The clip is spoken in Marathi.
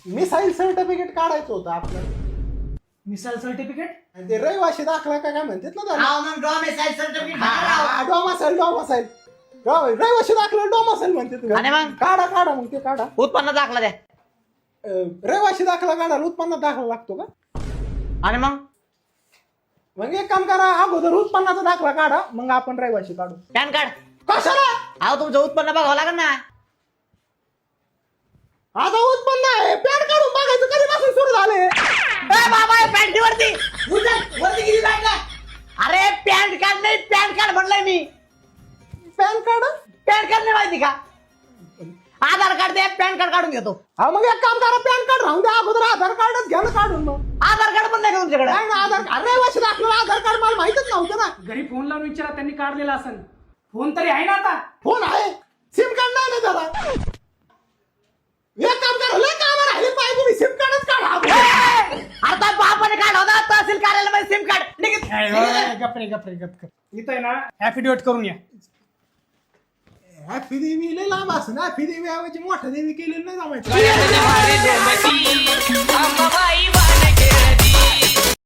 मिसाईल सर्टिफिकेट काढायचं होतं आपल्याला. Missile certificate? आणि ते रहिवाशी दाखला काय म्हणतात ना त्याला. हा मग डॉमिसाईल सर्टिफिकेट डॉमासाईल रहिवाशी दाखला डॉमासाईल म्हणतात. आणि मग? काढा मग ते काढा. उत्पन्न दाखला द्या. रहिवाशी दाखला काढायला उत्पन्न दाखला लागतो का? आणि मग एक काम करा, अगोदर उत्पन्नाचा दाखला काढा, मग आपण रहिवाशी काढू. Pan card. कशाला? अहो तुमचं उत्पन्न बघावं लागेल ना. आता उत्पन्न आहे, पॅन काढून बघायचं कधीपासून सुरू झाले. बाबा पॅन्टी वरती वरती किती पॅन्ट? अरे पॅन्ट कार्ड नाही, पॅन कार्ड म्हणलंय मी. PAN card? पॅन कार्ड नाही माहिती का? आधार कार्ड दे, पॅन कार्ड काढून घेतो. हा मग एक काम करा, पॅन कार्ड राहून द्या, अगोदर आधार कार्डच घ्या ना काढून. मग आधार कार्ड पण नाही का तुमच्याकडे? नाही ना, आधार कार्ड रहिवाशी दाखला आधार कार्ड मला माहितच नव्हतं ना. घरी फोन लावून विचारा, त्यांनी काढलेला असेल. फोन तरी आहे ना आता? फोन आहे, सिम कार्ड नाही ना त्याला. एक काम करा, लय काम राहिले पाहिजे, तुम्ही सिम कार्डच काढा. आता बापाने काढला होता तहसील कार्यालयामध्ये सिम कार्ड. गप्रे. इथं आहे ना ऍफिडेविट करून या. हॅपी देवी लय लांब असं ना, हॅपी देवी ऐवजी मोठा देवी केलेलं नाही जमायचं.